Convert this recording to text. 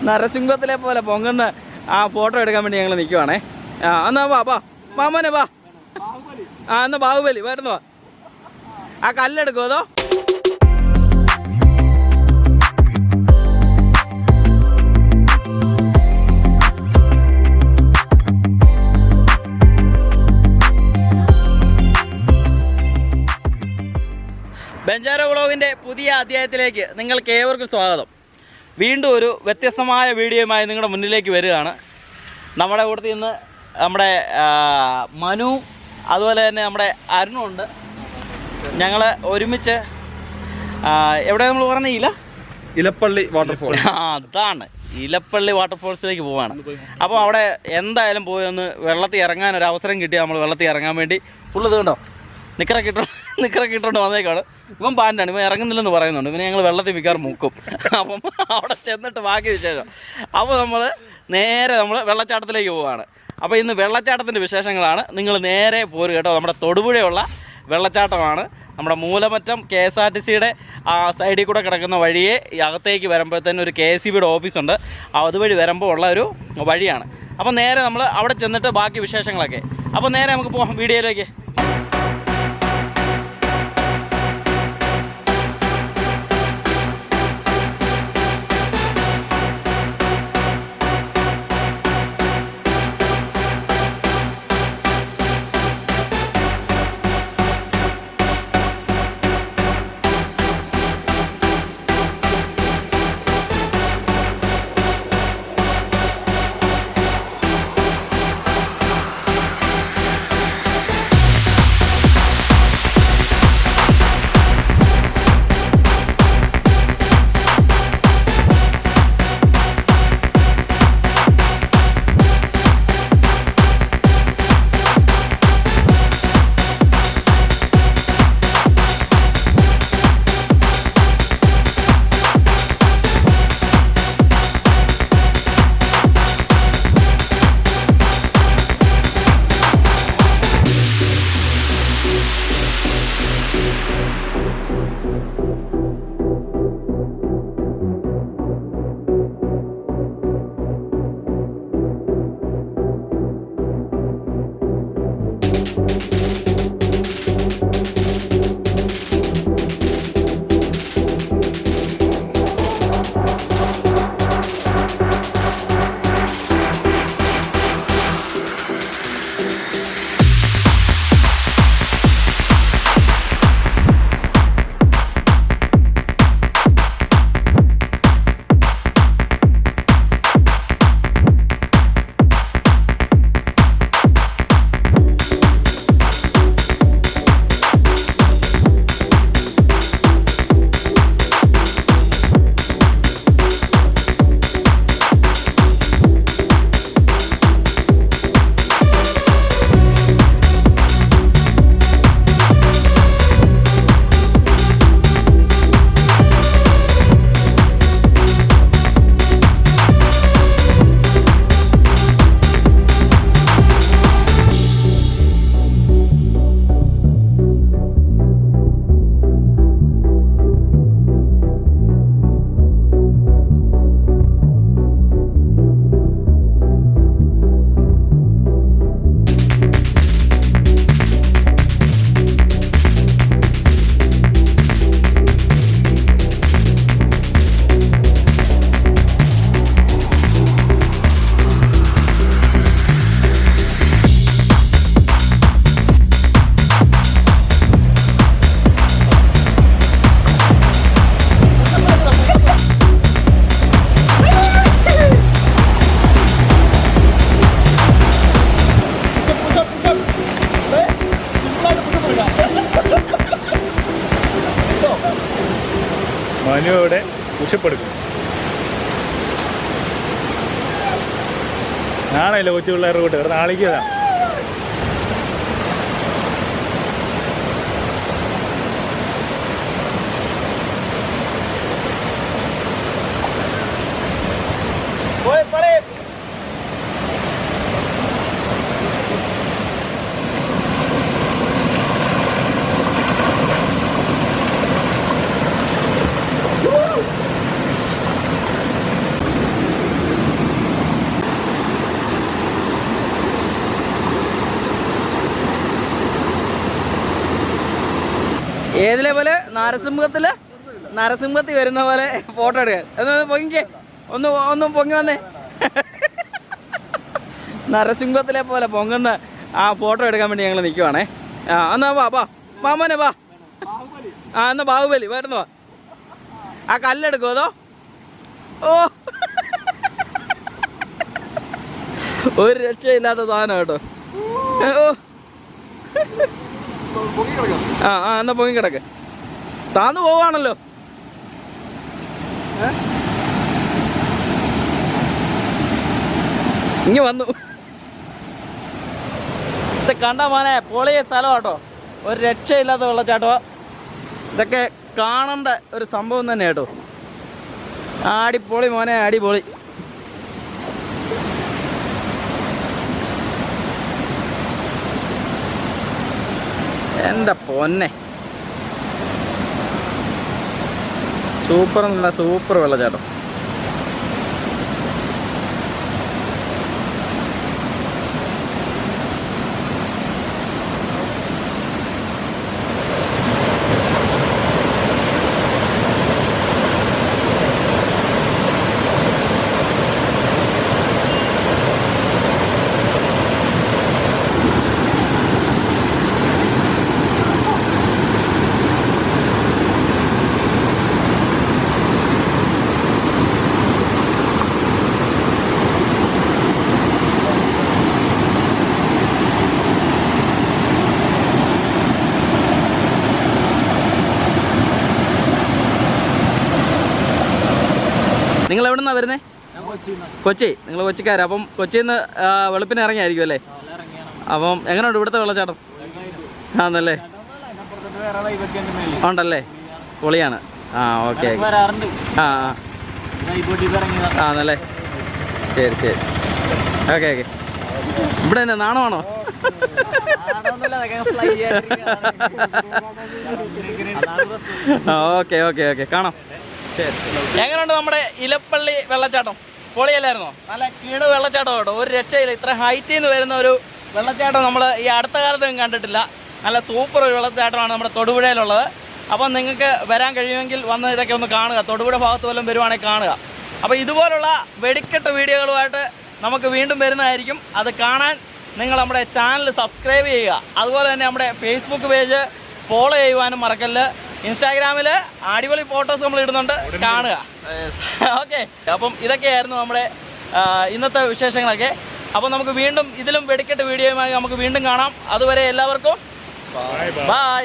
നരസിംഹത്തിലെ പോലെ പൊങ്ങുന്ന ആ ഫോട്ടോ എടുക്കാൻ വേണ്ടി ഞങ്ങൾ നിൽക്കുവാണേ. എന്നാ വാ മാമോനെ വാ. എന്നാ ബാഹുബലി വരുന്നു. ആ കല്ലെടുക്കുമോ അതോ? ബെഞ്ചാരോ വ്ളോഗിൻ്റെ പുതിയ അധ്യായത്തിലേക്ക് നിങ്ങൾക്ക് ഏവർക്കും സ്വാഗതം. വീണ്ടും ഒരു വ്യത്യസ്തമായ വീഡിയോയുമായി നിങ്ങളുടെ മുന്നിലേക്ക് വരികയാണ്. നമ്മുടെ കൂട്ടത്തിൽ നിന്ന് നമ്മുടെ മനു അതുപോലെ തന്നെ നമ്മുടെ അരുണുണ്ട്. ഞങ്ങൾ ഒരുമിച്ച് എവിടെ നമ്മൾ പറഞ്ഞ ഇലപ്പള്ളി വാട്ടർഫോൾ. അതാണ് ഇലപ്പള്ളി വാട്ടർഫോൾസിലേക്ക് പോവാണ്. അപ്പോൾ അവിടെ എന്തായാലും പോയി ഒന്ന് വെള്ളത്തിൽ ഇറങ്ങാൻ ഒരു അവസരം കിട്ടി. നമ്മൾ വെള്ളത്തിൽ ഇറങ്ങാൻ വേണ്ടി ഫുള്ള് ഇത് കണ്ടോ നിക്കറൊക്കെ ഇട്ടുകൊണ്ട് വന്നേക്കാണ്. ഇവൻ പാൻ്റാണ്, ഇവൻ ഇറങ്ങുന്നില്ലെന്ന് പറയുന്നുണ്ട്. ഇവനെ ഞങ്ങൾ വെള്ളത്തിൽ മിക്കാറ് മുക്കും. അപ്പം അവിടെ ചെന്നിട്ട് ബാക്കി വിശേഷം. അപ്പോൾ നമ്മൾ വെള്ളച്ചാട്ടത്തിലേക്ക് പോവുകയാണ്. അപ്പോൾ ഇന്ന് വെള്ളച്ചാട്ടത്തിൻ്റെ വിശേഷങ്ങളാണ്. നിങ്ങൾ നേരെ പോരുക കേട്ടോ. നമ്മുടെ തൊടുപുഴയുള്ള വെള്ളച്ചാട്ടമാണ്. നമ്മുടെ മൂലമറ്റം KSRTCയുടെ ആ സൈഡിൽ കൂടെ കിടക്കുന്ന വഴിയെ അകത്തേക്ക് വരുമ്പോഴത്തേനും ഒരു KSEBിയുടെ ഓഫീസുണ്ട്. അതുവഴി വരുമ്പോൾ ഉള്ള ഒരു വഴിയാണ്. അപ്പോൾ നേരെ നമ്മൾ അവിടെ ചെന്നിട്ട് ബാക്കി വിശേഷങ്ങളൊക്കെ. അപ്പോൾ നേരെ നമുക്ക് പോകാം വീഡിയോയിലേക്ക്. മനുവിടെ പുഷപ്പെടുക്കും. നാളെയല്ലേ കൊച്ചു പിള്ളേരുടെ കൂട്ട് വെറുതെ നാളിക്കതാണ്. ഏതിലെ പോലെ നരസിംഹത്തിൽ വരുന്ന പോലെ ഫോട്ടോ എടുക്കാൻ. എന്ന് പൊങ്ങിക്കേ, ഒന്നും പൊങ്ങി വന്നേ. നരസിംഹത്തിലെ പോലെ പൊങ്ങുന്ന ആ ഫോട്ടോ എടുക്കാൻ വേണ്ടി ഞങ്ങൾ നിൽക്കുവാണേ. എന്നാ മാമോനെ വാ. എന്നാ ബാഹുബലി വരുന്നു. ആ കല്ലെടുക്കുമോ അതോ? ഓ, ഒരു രക്ഷയില്ലാത്ത സാധനം കേട്ടോ. ഓ, എന്നാ പൊങ്ങി കിടക്ക്. താന്നു പോവാണല്ലോ. ഇങ്ങ് വന്നു. ഇത് കണ്ട മോനെ പൊളിയ സ്ഥലം കേട്ടോ. ഒരു രക്ഷയില്ലാത്ത വെള്ളച്ചാട്ടമാണ്. ഇതൊക്കെ കാണേണ്ട ഒരു സംഭവം തന്നെ കേട്ടോ. അടിപൊളി മോനെ, അടിപൊളി. എൻ്റെ പൊന്നെ, സൂപ്പർ നല്ല സൂപ്പർ വെള്ളച്ചാട്ടം. നിങ്ങൾ എവിടെ നിന്നാണ് വരുന്നത്? കൊച്ചി. നിങ്ങൾ കൊച്ചിക്കാരാ? അപ്പം കൊച്ചിയിൽ നിന്ന് വെളുപ്പിന് ഇറങ്ങിയായിരിക്കും അല്ലേ? അപ്പം എങ്ങനെയുണ്ട് ഇവിടുത്തെ വെള്ളച്ചാട്ടം? ആന്നല്ലേ, ഉണ്ടല്ലേ, പൊളിയാണ്. ഓക്കെ. ആന്നല്ലേ, ശരി ശരി. ഓക്കെ. ഇവിടെ തന്നെ നാണമാണോ? ഓക്കെ കാണാം. ശരി. എങ്ങനെയുണ്ട് നമ്മുടെ ഇലപ്പള്ളി വെള്ളച്ചാട്ടം? പൊളിയല്ലായിരുന്നോ? നല്ല കീണ് വെള്ളച്ചാട്ടം കേട്ടോ. ഒരു രക്ഷയില്ല. ഇത്ര ഹൈറ്റിൽ നിന്ന് വരുന്ന ഒരു വെള്ളച്ചാട്ടം നമ്മൾ ഈ അടുത്ത കാലത്തൊന്നും കണ്ടിട്ടില്ല. നല്ല സൂപ്പർ ഒരു വെള്ളച്ചാട്ടമാണ് നമ്മുടെ തൊടുപുഴയിലുള്ളത്. അപ്പം നിങ്ങൾക്ക് വരാൻ കഴിയുമെങ്കിൽ വന്ന് ഇതൊക്കെ ഒന്ന് കാണുക. തൊടുപുഴ ഭാഗത്ത് വല്ലതും വരുവാണെങ്കിൽ കാണുക. അപ്പോൾ ഇതുപോലുള്ള വെടിക്കെട്ട് വീഡിയോകളുമായിട്ട് നമുക്ക് വീണ്ടും വരുന്നതായിരിക്കും. അത് കാണാൻ നിങ്ങൾ നമ്മുടെ ചാനൽ സബ്സ്ക്രൈബ് ചെയ്യുക. അതുപോലെ തന്നെ നമ്മുടെ ഫേസ്ബുക്ക് പേജ് ഫോളോ ചെയ്യുവാനും മറക്കല്ല്. ഇൻസ്റ്റാഗ്രാമിൽ അടിപൊളി ഫോട്ടോസ് നമ്മൾ ഇടുന്നുണ്ട്, കാണുക. ഓക്കെ. അപ്പം ഇതൊക്കെയായിരുന്നു നമ്മുടെ ഇന്നത്തെ വിശേഷങ്ങളൊക്കെ. അപ്പോൾ നമുക്ക് വീണ്ടും ഇതിലും വെടിക്കെട്ട് വീഡിയോയുമായി നമുക്ക് വീണ്ടും കാണാം. അതുവരെ എല്ലാവർക്കും ബൈ.